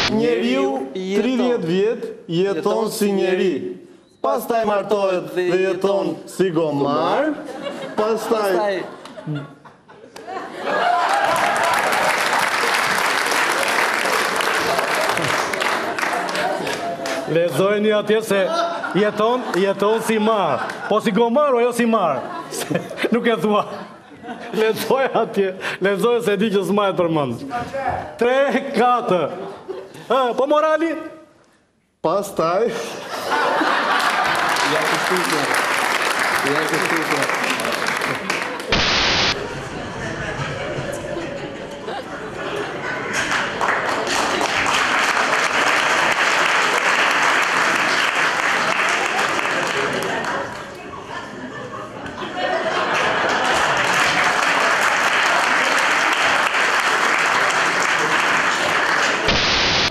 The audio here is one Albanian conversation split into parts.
Njeriu 30 vjet jeton si njeri. Pastaj martohet dhe jeton si gomar. Pastaj lexojeni atje se jeton si mar. Po si gomar o jo si mar. Nuk e thua. Lexoj atje. Lexoj se di që s'mahet përmend. 3, 4. Po morali? pastaj Ja të shtuja.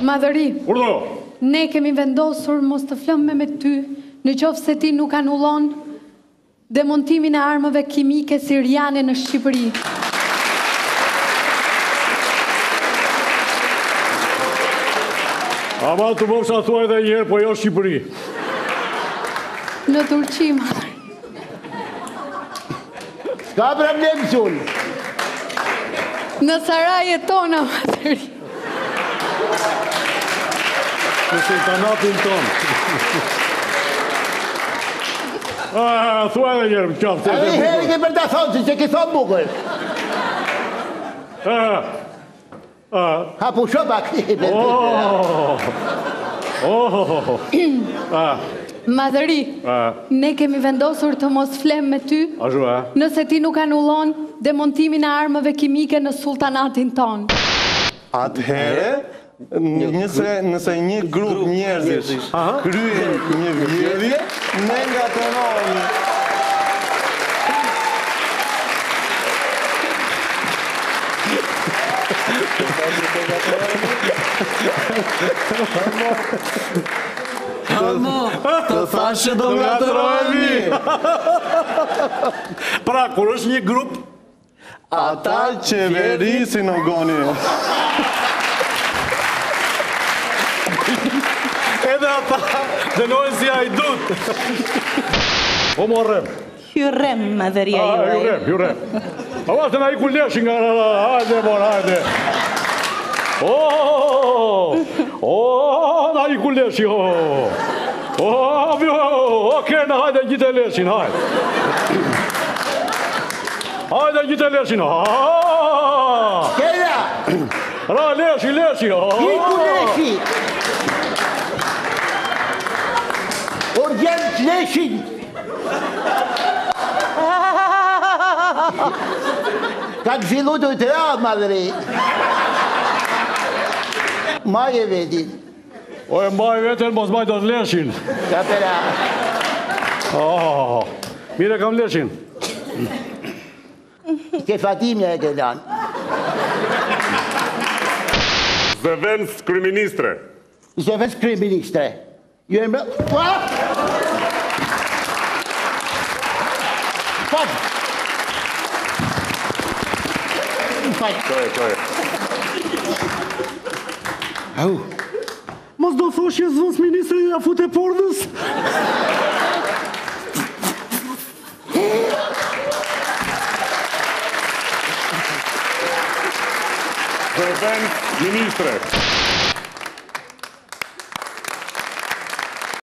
Madhëri, Urdhro. ne kemi vendosur mos të flëmë me ty në qoftë se ti nuk anullon demontimin e armëve kimike siriane në Shqipëri. Ama të mosha thuaj edhe një herë, po jo Shqipëri. Në Turqi, madhëri. Ka problem qënë. Në sarajet tona, madhëri. Në sultanatin tonë. Thuaj edhe një herë, qaftë. A i herë ke për të thonë që ke thonë bukur. Ha pu shoba këti. Madhëri, ne kemi vendosur të mos flem me ty nëse ti nuk anullon demontimin e armëve kimike në sultanatin ton. atëherë nëse një grup njerëzish kryen një vjedhje, ne ngatërohemi. Të thashë do ngatërohemi. Pra, kur është një grup, ata qeverisin o goni. edhe ata dënojnë si ajdut. O morrem. Hyrem, madhëria juaj. Hyrem. A vazhë na i kuleshin nga... Hajde, hajde. Na i kuleshi, Kerna, hajde gjithë e leshin, hajde. Hajde gjithë e leshin, Kerna! Ra, leshi. Hiku leshi! Urgent leshin! Ka të fillu të të ra, madhëri. Maje vetin. O e mbaj vetën, mos mbaj të leshin. Ka përa. Mire kam leshin. Ke Fatimja e ke lanë. Zëvendës kryeministre. Zëvendës kryeministre. Ju e më... Mos do thoshje zvës ministri ja fute pordës? Zëvendës ministre.